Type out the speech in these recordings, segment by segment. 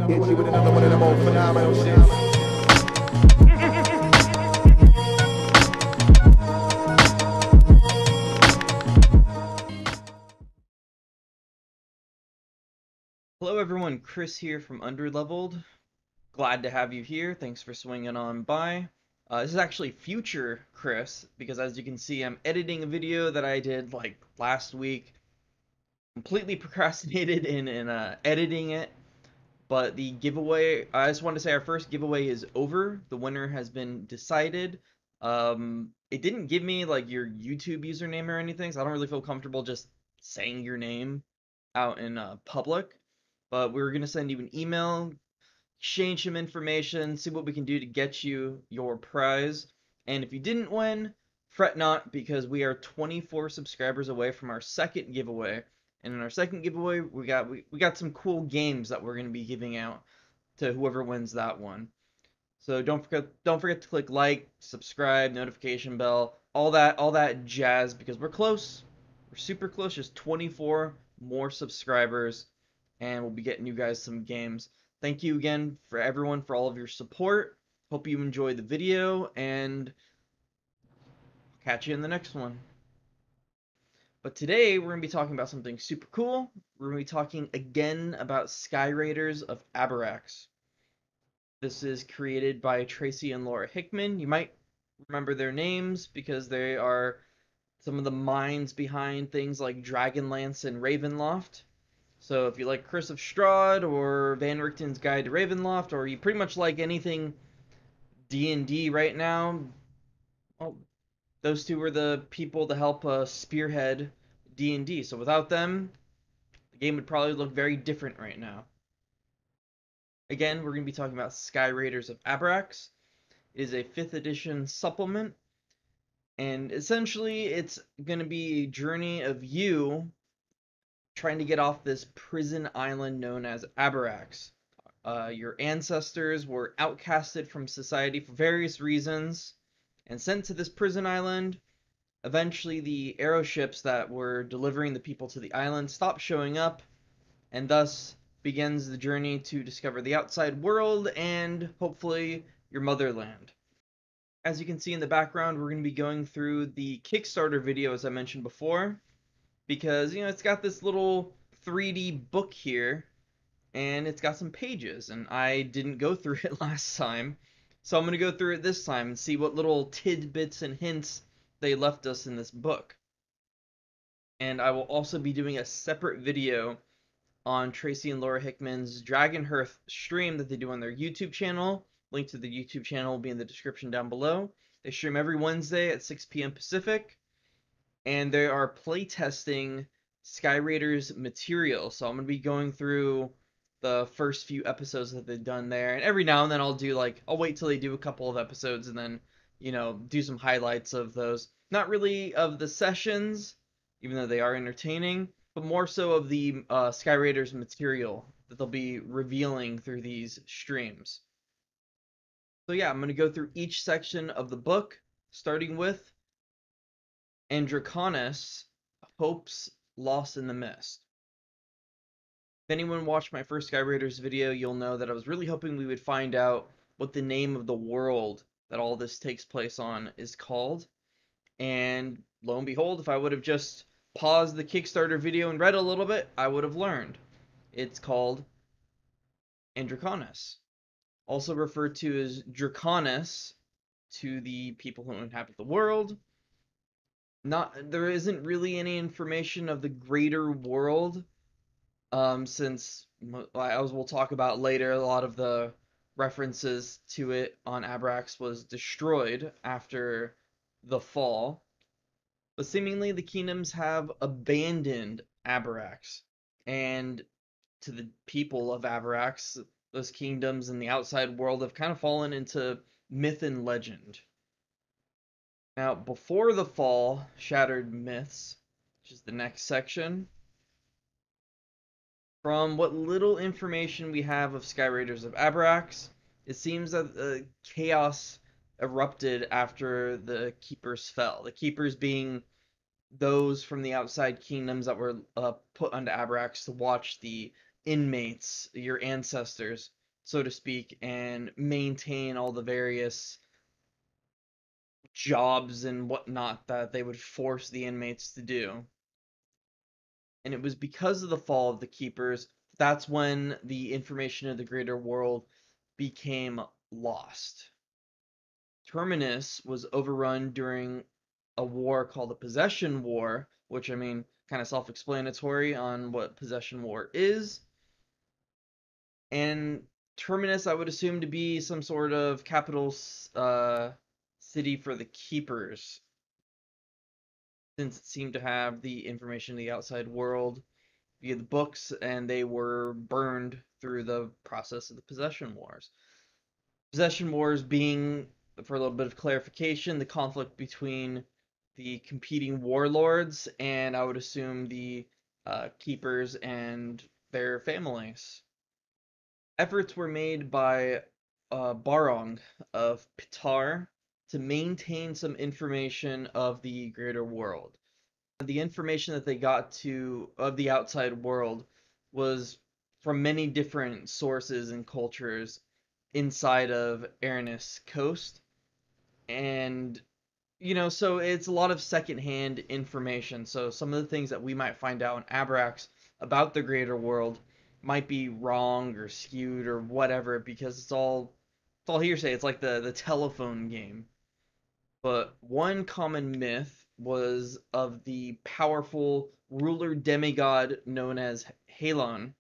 Hit you with another one of them old phenomenal shits. Hello everyone, Chris here from Undrlvld. Glad to have you here. Thanks for swinging on by. This is actually future Chris, because as you can see, I'm editing a video that I did like last week. Completely procrastinated in editing it, but the giveaway, I just wanted to say our first giveaway is over. The winner has been decided. It didn't give me like your YouTube username or anything, so I don't really feel comfortable just saying your name out in public. But we're going to send you an email, exchange some information, see what we can do to get you your prize. And if you didn't win, fret not, because we are 24 subscribers away from our second giveaway. And in our second giveaway, we got some cool games that we're going to be giving out to whoever wins that one. So don't forget to click like, subscribe, notification bell, all that jazz, because we're close. We're super close, just 24 more subscribers, and we'll be getting you guys some games. Thank you again for everyone for all of your support. Hope you enjoyed the video, and catch you in the next one. But today we're going to be talking about something super cool. We're going to be talking again about Skyraiders of Abarax. This is created by Tracy and Laura Hickman. You might remember their names because they are some of the minds behind things like Dragonlance and Ravenloft. So if you like Curse of Strahd or Van Richten's Guide to Ravenloft, or you pretty much like anything D&D right now, well, those two were the people to help spearhead D&D. So without them, the game would probably look very different right now. Again, we're going to be talking about Skyraiders of Abarax. It is a 5th edition supplement, and essentially it's going to be a journey of you trying to get off this prison island known as Abarax. Your ancestors were outcasted from society for various reasons and sent to this prison island. Eventually, the aeroships that were delivering the people to the island stopped showing up, and thus begins the journey to discover the outside world and hopefully your motherland. As you can see in the background, we're going to be going through the Kickstarter video, as I mentioned before, because, it's got this little 3D book here, and it's got some pages, and I didn't go through it last time, so I'm going to go through it this time and see what little tidbits and hints they left us in this book. And I will also be doing a separate video on Tracy and Laura Hickman's Dragonhearth stream that they do on their YouTube channel. Link to the YouTube channel will be in the description down below. They stream every Wednesday at 6 p.m. Pacific, and they are playtesting Skyraiders material. So I'm going to be going through the first few episodes that they've done there, and every now and then I'll wait till they do a couple of episodes and then, do some highlights of those. Not really of the sessions, even though they are entertaining, but more so of the Skyraiders material that they'll be revealing through these streams. So yeah, I'm going to go through each section of the book, starting with Undrlvld Hopes Lost in the Mist. If anyone watched my first Skyraiders video, you'll know that I was really hoping we would find out what the name of the world that all this takes place on is called. And lo and behold, if I would have just paused the Kickstarter video and read a little bit, I would have learned. It's called Undrlvld, also referred to as Draconis to the people who inhabit the world. There isn't really any information of the greater world, since, as we'll talk about later, a lot of the references to it on Abarax was destroyed after the fall. But seemingly the kingdoms have abandoned Abarax, and to the people of Abarax, those kingdoms in the outside world have kind of fallen into myth and legend. Now, before the fall, shattered myths, which is the next section. From what little information we have of Skyraiders of Abarax, it seems that chaos erupted after the Keepers fell. The Keepers being those from the outside kingdoms that were put onto Abarax to watch the inmates, your ancestors, so to speak, and maintain all the various jobs and whatnot that they would force the inmates to do. And it was because of the fall of the Keepers, that's when the information of the greater world became lost. Terminus was overrun during a war called the Possession War, which, I mean, kind of self-explanatory on what Possession War is. And Terminus, I would assume to be some sort of capital city for the Keepers, since it seemed to have the information of the outside world via the books, and they were burned through the process of the Possession Wars. Possession Wars being, for a little bit of clarification, the conflict between the competing warlords and, I would assume, the keepers and their families. Efforts were made by Barong of Pitar to maintain some information of the greater world. The information that they got of the outside world was from many different sources and cultures inside of Aranis Coast. And, so it's a lot of secondhand information. So some of the things that we might find out in Abarax about the greater world might be wrong or skewed or whatever, because it's all hearsay. It's like the telephone game. But one common myth was of the powerful ruler demigod known as Halon.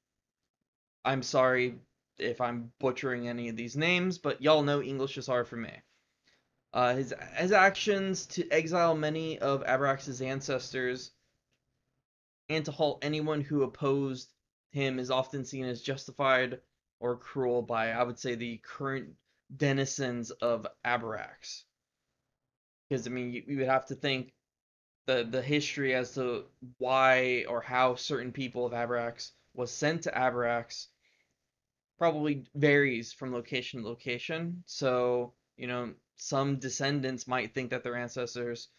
I'm sorry if I'm butchering any of these names, but y'all know English is hard for me. His actions to exile many of Abarax's ancestors and to halt anyone who opposed him is often seen as justified or cruel by, I would say, the current denizens of Abarax. Because, I mean, you would have to think the history as to why or how certain people of Abarax was sent to Abarax probably varies from location to location. So, some descendants might think that their ancestors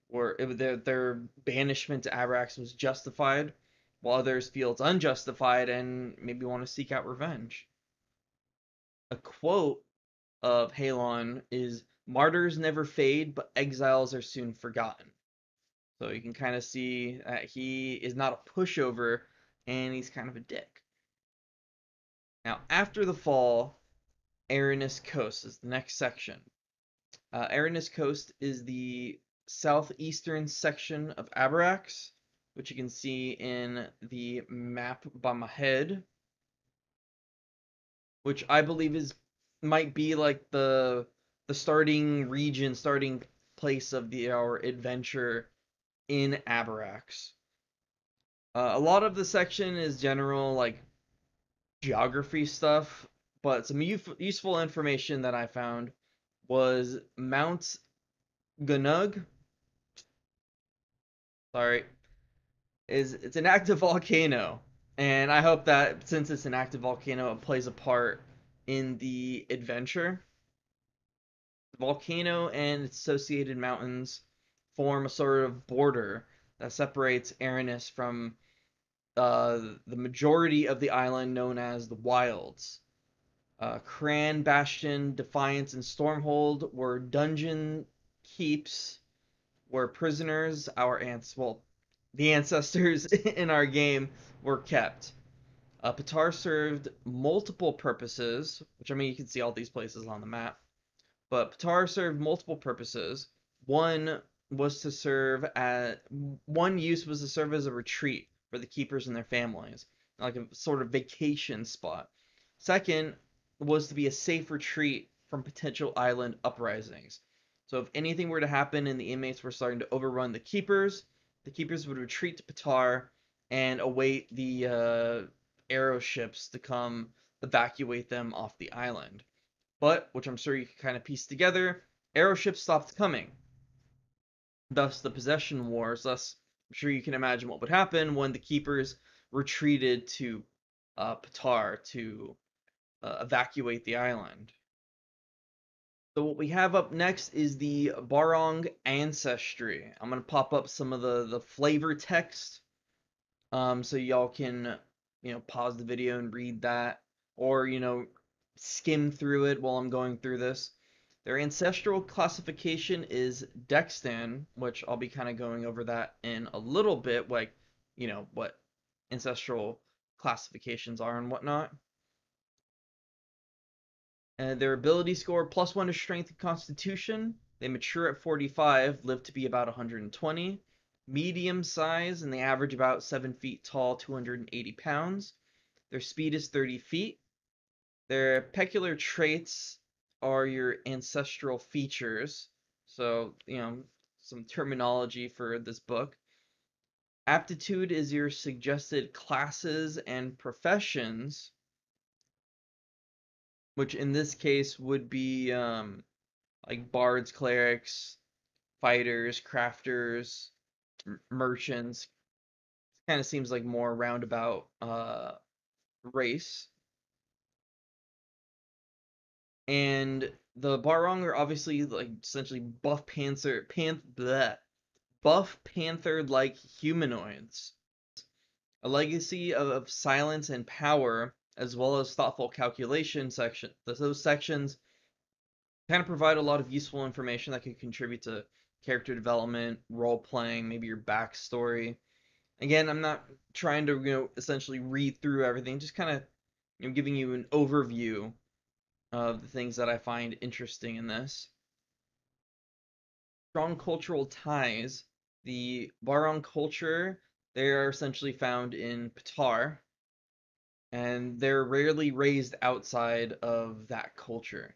their banishment to Abarax was justified, while others feel it's unjustified and maybe want to seek out revenge. A quote of Halon is, "Martyrs never fade, but exiles are soon forgotten." So you can kind of see that he is not a pushover, and he's kind of a dick. Now, after the fall, Aranis Coast is the next section. Aranis Coast is the southeastern section of Abarax, which you can see in the map by my head, which I believe might be like the starting region, starting place of our adventure in Abarax. A lot of the section is general, like, geography stuff, but some useful information that I found was Mount Gunug. Sorry, it's an active volcano, and I hope that since it's an active volcano, it plays a part in the adventure. The volcano and its associated mountains form a sort of border that separates Aranis from the majority of the island known as the Wilds. Cran, Bastion, Defiance, and Stormhold were dungeon keeps where prisoners, the ancestors in our game, were kept. Patar served multiple purposes, which, I mean, you can see all these places on the map, but Patar served multiple purposes. One use was to serve as a retreat for the keepers and their families, like a sort of vacation spot. Second was to be a safe retreat from potential island uprisings. So if anything were to happen and the inmates were starting to overrun the keepers would retreat to Patar and await the aeroships to come evacuate them off the island. But, which I'm sure you can kind of piece together, aeroships stopped coming. Thus the Possession Wars. Thus, I'm sure you can imagine what would happen when the keepers retreated to Patar to evacuate the island. So what we have up next is the Barong Ancestry. I'm going to pop up some of the flavor text so y'all can pause the video and read that, or skim through it while I'm going through this. Their ancestral classification is Dextan, which I'll be kind of going over that in a little bit, like, what ancestral classifications are and whatnot. And their ability score +1 to strength and constitution. They mature at 45, live to be about 120. Medium size, and they average about 7 feet tall, 280 pounds. Their speed is 30 feet. Their peculiar traits are your ancestral features. So, some terminology for this book. Aptitude is your suggested classes and professions, which in this case would be like bards, clerics, fighters, crafters, merchants. Kind of seems like more roundabout race. And the Barong are obviously like essentially buff panther-like humanoids. A legacy of silence and power, as well as thoughtful calculation section. Those sections kind of provide a lot of useful information that could contribute to character development, role playing, maybe your backstory. Again, I'm not trying to essentially read through everything, just kind of giving you an overview of the things that I find interesting in this. Strong cultural ties. The Barong culture, they are essentially found in Patar, and they're rarely raised outside of that culture.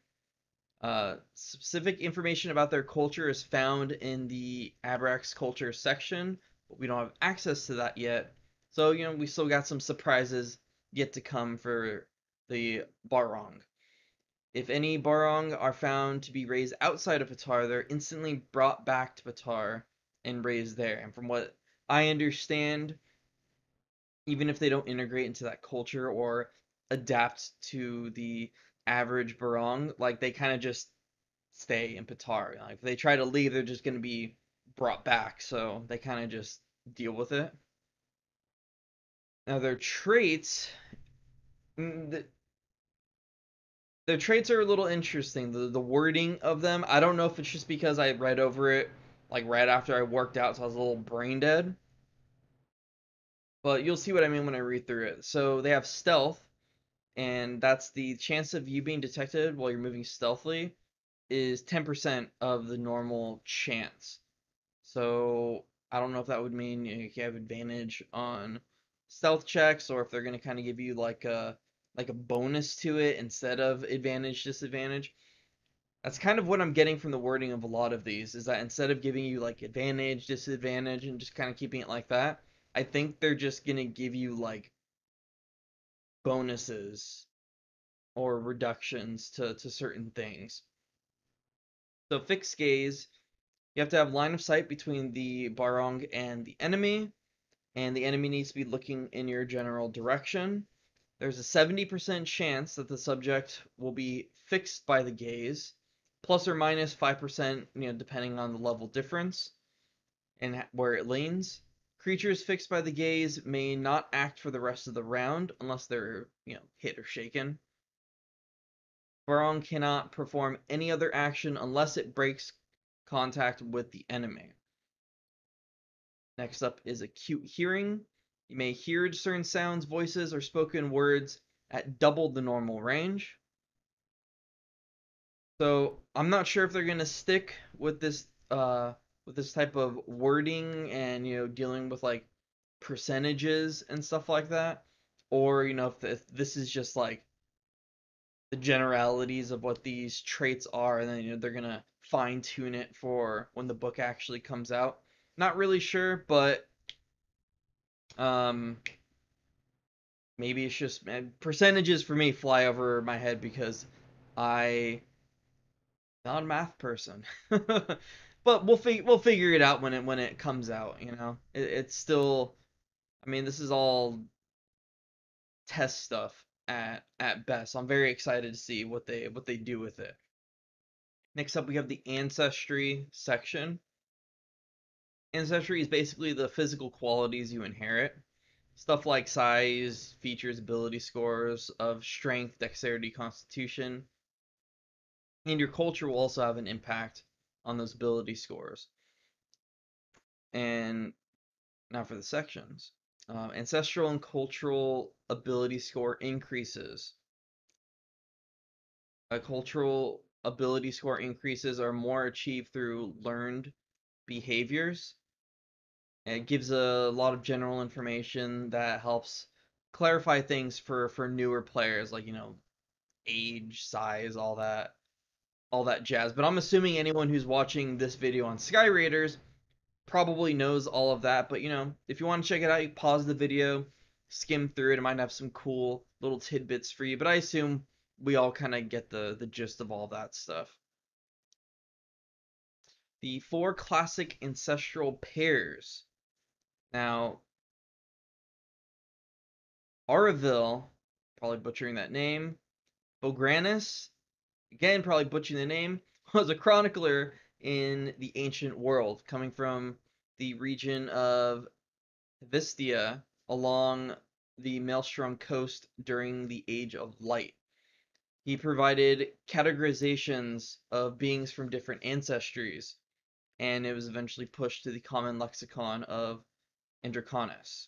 Specific information about their culture is found in the Abarax culture section, but we don't have access to that yet. So, we still got some surprises yet to come for the Barong. If any Barong are found to be raised outside of Patar, they're instantly brought back to Patar and raised there. And from what I understand, even if they don't integrate into that culture or adapt to the average Barong, like they kind of just stay in Patar. Like if they try to leave, they're just going to be brought back, so they kind of just deal with it. Now their traits, their traits are a little interesting. The wording of them, I don't know if it's just because I read over it like right after I worked out, so I was a little brain dead. But you'll see what I mean when I read through it. So they have stealth, and that's the chance of you being detected while you're moving stealthily is 10% of the normal chance. So I don't know if that would mean you have advantage on stealth checks, or if they're going to kind of give you like a bonus to it instead of advantage disadvantage. That's kind of what I'm getting from the wording of a lot of these, is that instead of giving you like advantage, disadvantage, and just kind of keeping it like that, I think they're just going to give you like bonuses or reductions to certain things. So fixed gaze, you have to have line of sight between the Barong and the enemy needs to be looking in your general direction. There's a 70% chance that the subject will be fixed by the gaze, plus or minus 5%, depending on the level difference and where it leans. Creatures fixed by the gaze may not act for the rest of the round unless they're, hit or shaken. Barong cannot perform any other action unless it breaks contact with the enemy. Next up is acute hearing. You may hear certain sounds, voices, or spoken words at double the normal range. So I'm not sure if they're gonna stick with this type of wording and dealing with like percentages and stuff like that, or if this is just like the generalities of what these traits are, and then they're gonna fine tune it for when the book actually comes out. Not really sure, but maybe it's just percentages for me fly over my head because I not a math person. But we'll figure it out when it comes out. It's still. I mean, this is all test stuff at best. So I'm very excited to see what they do with it. Next up, we have the Ancestry section. Ancestry is basically the physical qualities you inherit. Stuff like size, features, ability scores of strength, dexterity, constitution, and your culture will also have an impact on those ability scores. And now for the sections. Ancestral and cultural ability score increases. Cultural ability score increases are more achieved through learned behaviors. It gives a lot of general information that helps clarify things for newer players, like, age, size, all that jazz. But I'm assuming anyone who's watching this video on Skyraiders probably knows all of that. But if you want to check it out, you pause the video, skim through it. It might have some cool little tidbits for you. But I assume we all kind of get the gist of all that stuff. The 4 classic ancestral pairs. Now, Undrlvld, probably butchering that name. Bogranus, again probably butchering the name, was a chronicler in the ancient world, coming from the region of Vistia along the Maelstrom coast during the Age of Light. He provided categorizations of beings from different ancestries, and it was eventually pushed to the common lexicon of Undrlvld.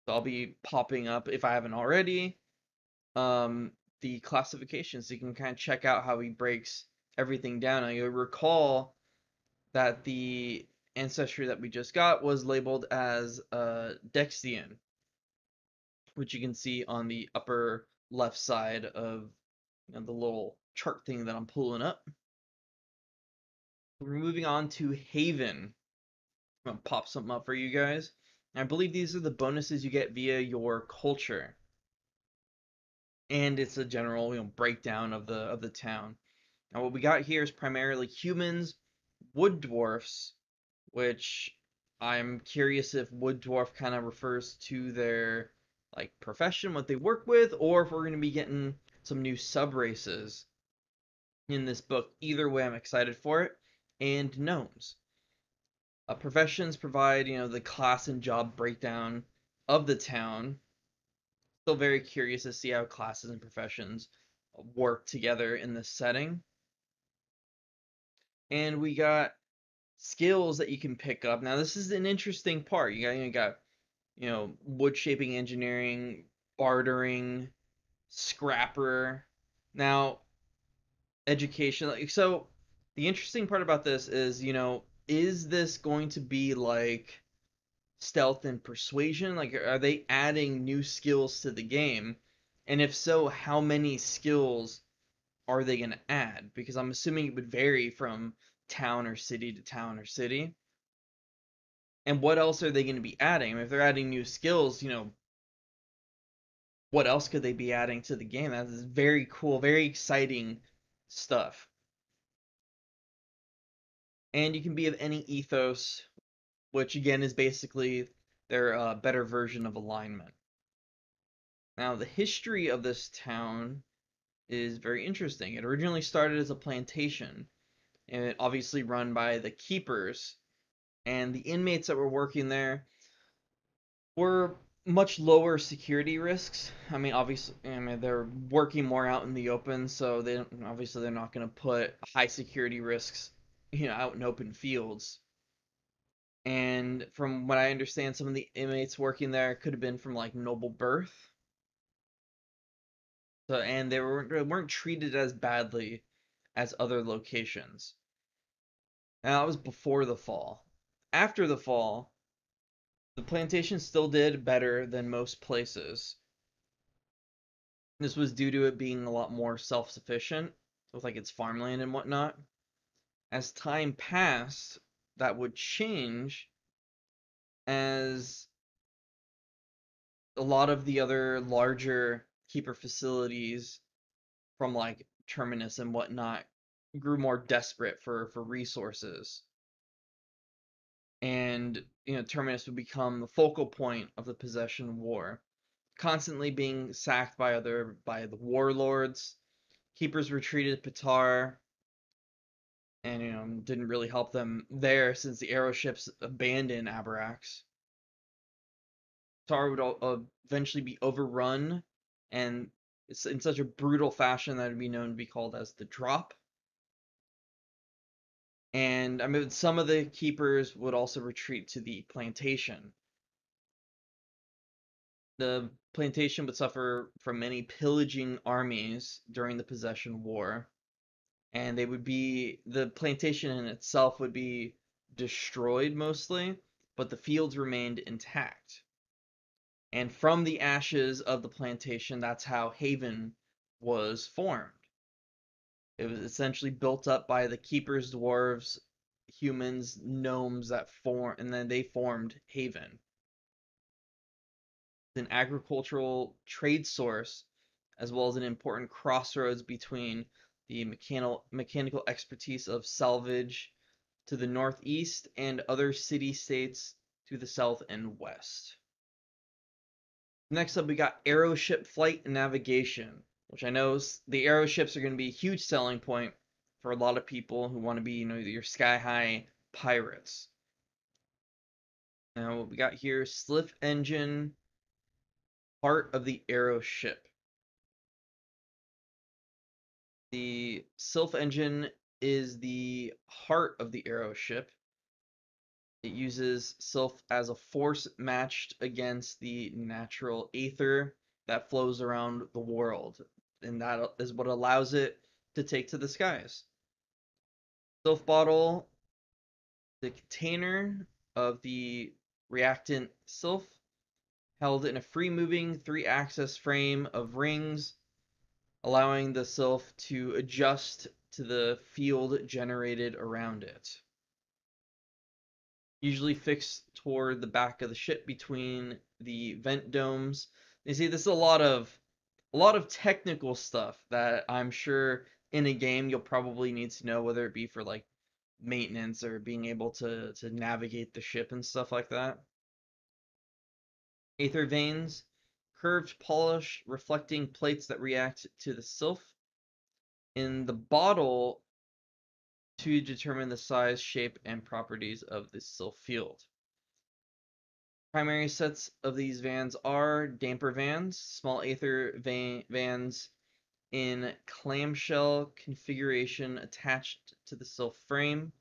So I'll be popping up, if I haven't already, the classifications, so you can kind of check out how he breaks everything down. Now, you'll recall that the ancestry that we just got was labeled as Dexian, which you can see on the upper left side of the little chart thing that I'm pulling up. We're moving on to Haven. I'm gonna pop something up for you guys. I believe these are the bonuses you get via your culture, and it's a general breakdown of the town. Now what we got here is primarily humans, wood dwarfs, which I'm curious if wood dwarf kind of refers to their like profession, what they work with, or if we're going to be getting some new sub races in this book. Either way, I'm excited for it. And gnomes. Professions provide the class and job breakdown of the town. Still very curious to see how classes and professions work together in this setting. And we got skills that you can pick up. Now this is an interesting part. You got wood shaping engineering, bartering, scrapper. Now education. So the interesting part about this is this going to be like stealth and persuasion? Like, are they adding new skills to the game? And if so, how many skills are they going to add? Because I'm assuming it would vary from town or city to town or city. And what else are they going to be adding? I mean, if they're adding new skills, what else could they be adding to the game? That is very cool, very exciting stuff. And you can be of any ethos, which again is basically their better version of alignment. Now, the history of this town is very interesting. It originally started as a plantation, and it obviously run by the keepers, and the inmates that were working there were much lower security risks. I mean, obviously, they're working more out in the open, so they're not going to put high security risks, out in open fields. And from what I understand, some of the inmates working there could have been from like noble birth. So, and they weren't treated as badly as other locations. Now, that was before the fall. After the fall, the plantation still did better than most places. This was due to it being a lot more self-sufficient with like its farmland and whatnot. As time passed, that would change as a lot of the other larger keeper facilities from like Terminus and whatnot grew more desperate for resources. And Terminus would become the focal point of the possession war, constantly being sacked by the warlords. Keepers retreated to Patar, and didn't really help them there since the Aeroships abandoned Abarax. Tar would eventually be overrun, and it's in such a brutal fashion that it would be known to be called as the Drop. And I mean, some of the keepers would also retreat to the plantation. The plantation would suffer from many pillaging armies during the possession war, and the plantation in itself would be destroyed mostly, but the fields remained intact. And from the ashes of the plantation, that's how Haven was formed. It was essentially built up by the keepers, dwarves, humans, gnomes and then they formed Haven. It's an agricultural trade source, as well as an important crossroads between the mechanical expertise of salvage to the northeast and other city-states to the south and west. Next up, we got Aeroship flight and navigation, which I know the Aeroships are going to be a huge selling point for a lot of people who want to be, your sky-high pirates. Now, what we got here, Sliff engine, part of the Aeroship. The Sylph engine is the heart of the Aeroship. It uses Sylph as a force matched against the natural aether that flows around the world, and that is what allows it to take to the skies. Sylph bottle, the container of the reactant Sylph, held in a free-moving 3-axis frame of rings, allowing the Sylph to adjust to the field generated around it. Usually fixed toward the back of the ship between the vent domes. You see, this is a lot of technical stuff that I'm sure in a game you'll probably need to know, whether it be for like maintenance or being able to navigate the ship and stuff like that. Aether veins, curved polish reflecting plates that react to the Sylph. In the bottle, to determine the size, shape, and properties of the Sylph field. Primary sets of these vans are damper vans, small aether vans in clamshell configuration attached to the Sylph frame.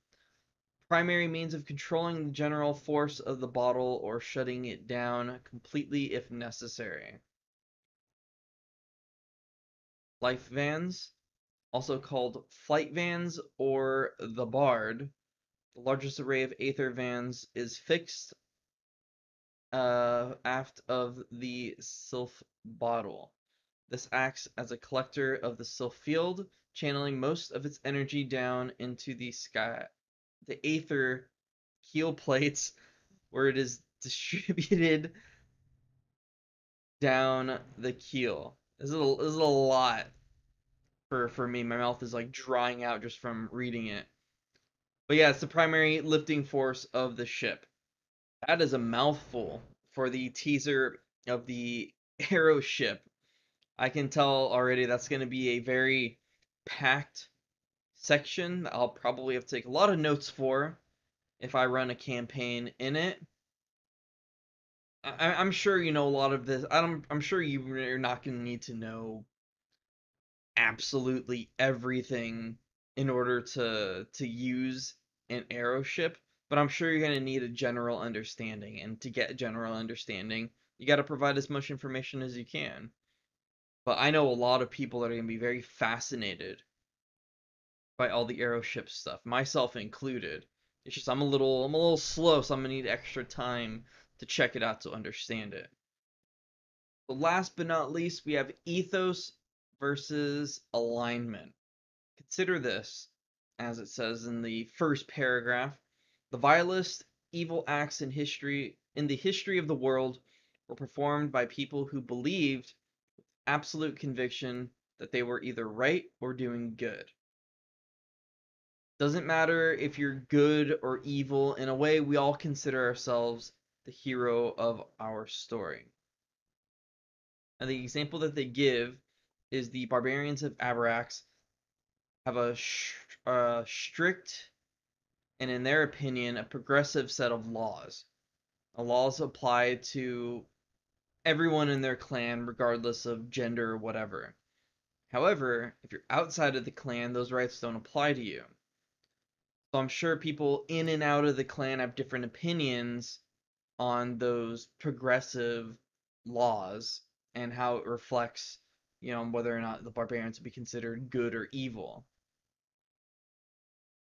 Primary means of controlling the general force of the bottle or shutting it down completely if necessary. Life vans, also called flight vans or the Bard. The largest array of aether vans is fixed aft of the Sylph bottle. This acts as a collector of the Sylph field, channeling most of its energy down into the sky, the aether keel plates, where it is distributed down the keel. This is a lot for me. My mouth is like drying out just from reading it. But yeah, it's the primary lifting force of the ship. That is a mouthful for the teaser of the Aeroship. I can tell already that's going to be a very packed section that I'll probably have to take a lot of notes for if I run a campaign in it. I'm sure you know a lot of this. I'm sure you're not going to need to know absolutely everything in order to use an Aeroship, but I'm sure you're going to need a general understanding, and to get general understanding, you got to provide as much information as you can. But I know a lot of people that are going to be very fascinated by all the Aeroship stuff, myself included. It's just I'm a little slow, so I'm gonna need extra time to check it out to understand it. But last but not least, we have Ethos versus Alignment. Consider this, as it says in the first paragraph, the vilest evil acts in the history of the world were performed by people who believed with absolute conviction that they were either right or doing good. Doesn't matter if you're good or evil, in a way, we all consider ourselves the hero of our story. And the example that they give is the barbarians of Abarax have a strict and, in their opinion, a progressive set of laws. The laws apply to everyone in their clan, regardless of gender or whatever. However, if you're outside of the clan, those rights don't apply to you. So I'm sure people in and out of the clan have different opinions on those progressive laws and how it reflects, whether or not the barbarians would be considered good or evil.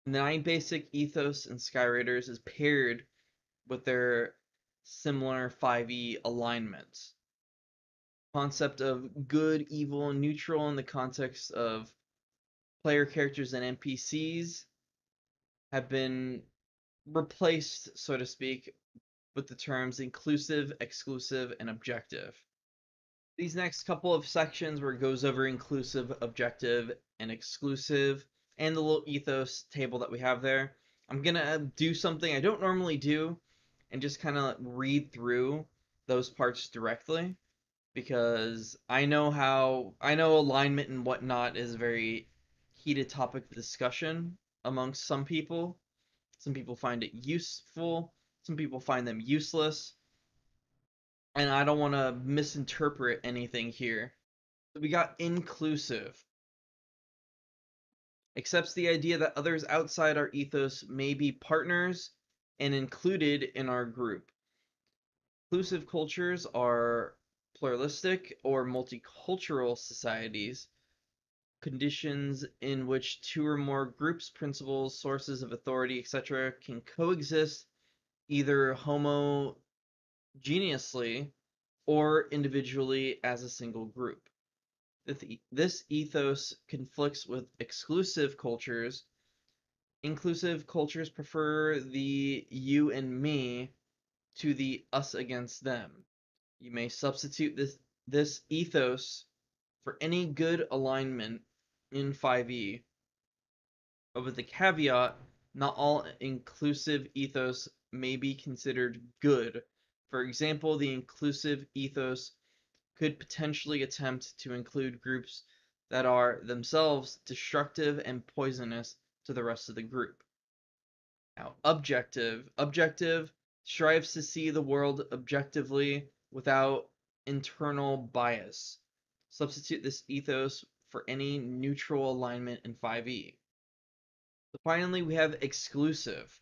9 basic ethos in Skyraiders is paired with their similar 5e alignments. Concept of good, evil, and neutral in the context of player characters and NPCs have been replaced, so to speak, with the terms inclusive, exclusive, and objective. These next couple of sections where it goes over inclusive, objective, and exclusive, and the little ethos table that we have there, I'm gonna do something I don't normally do and just kind of read through those parts directly, because I know alignment and whatnot is a very heated topic of discussion amongst some people. Some people find it useful, some people find them useless, and I don't want to misinterpret anything here. So we got inclusive. Accepts the idea that others outside our ethos may be partners and included in our group. Inclusive cultures are pluralistic or multicultural societies, conditions in which 2 or more groups, principles, sources of authority, etc. can coexist either homogeneously or individually as a single group. This ethos conflicts with exclusive cultures. Inclusive cultures prefer the you and me to the us against them. You may substitute this ethos for any good alignment in 5e, but with the caveat, not all inclusive ethos may be considered good. For example, the inclusive ethos could potentially attempt to include groups that are themselves destructive and poisonous to the rest of the group. Now, objective strives to see the world objectively without internal bias. Substitute this ethos for any neutral alignment in 5e. So finally, we have exclusive.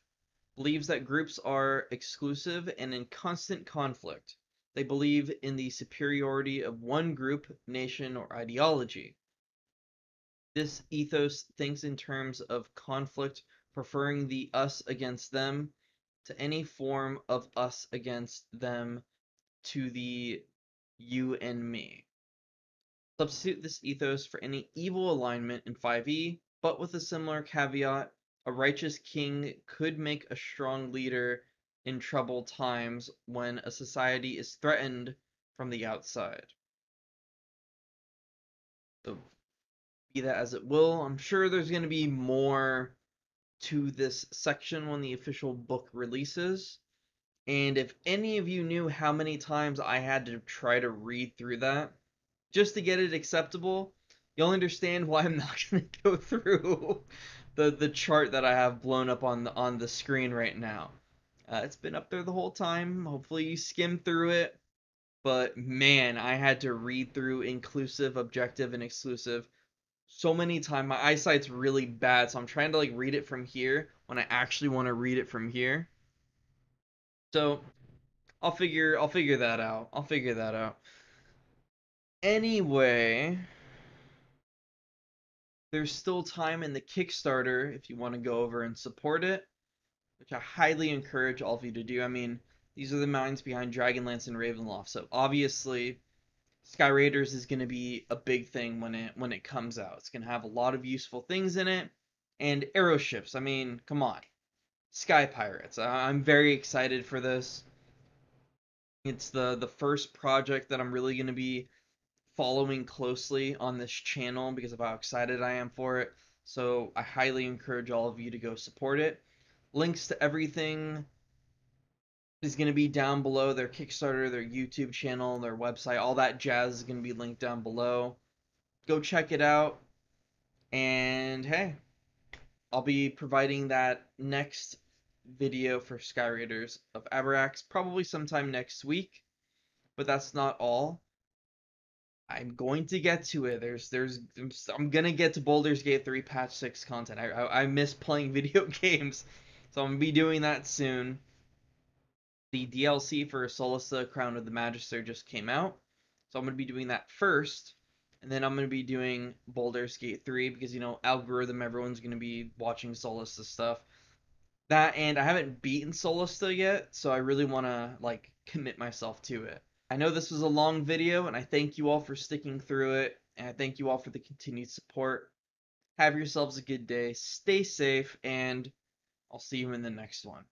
Believes that groups are exclusive and in constant conflict. They believe in the superiority of one group, nation, or ideology. This ethos thinks in terms of conflict, preferring the us against them to any form of us against them to the you and me. Substitute this ethos for any evil alignment in 5e, but with a similar caveat. A righteous king could make a strong leader in troubled times when a society is threatened from the outside. So, be that as it will, I'm sure there's going to be more to this section when the official book releases. And if any of you knew how many times I had to try to read through that just to get it acceptable, you'll understand why I'm not going to go through the chart that I have blown up on the screen right now. It's been up there the whole time. Hopefully you skim through it. But man, I had to read through inclusive, objective, and exclusive so many times. My eyesight's really bad, so I'm trying to like read it from here when I actually want to read it from here. So I'll figure that out. I'll figure that out. Anyway, there's still time in the Kickstarter if you want to go over and support it, which I highly encourage all of you to do. I mean, these are the minds behind Dragonlance and Ravenloft, so obviously Skyraiders is going to be a big thing when it comes out. It's going to have a lot of useful things in it, and Aeroships. I mean, come on, Sky Pirates. I'm very excited for this. It's the first project that I'm really going to be following closely on this channel because of how excited I am for it. So I highly encourage all of you to go support it. Links to everything is going to be down below. Their Kickstarter, their YouTube channel, their website, all that jazz is going to be linked down below. Go check it out. And hey, I'll be providing that next video for Skyraiders of Abarax probably sometime next week. but that's not all. I'm going to get to it. I'm gonna get to Baldur's Gate 3 Patch 6 content. I miss playing video games, so I'm gonna be doing that soon. The DLC for Solista Crown of the Magister just came out, so I'm gonna be doing that first, and then I'm gonna be doing Baldur's Gate 3 because algorithm, everyone's gonna be watching Solista stuff. That, and I haven't beaten Solista yet, so I really want to like commit myself to it. I know this was a long video, and I thank you all for sticking through it, and I thank you all for the continued support. Have yourselves a good day, stay safe, and I'll see you in the next one.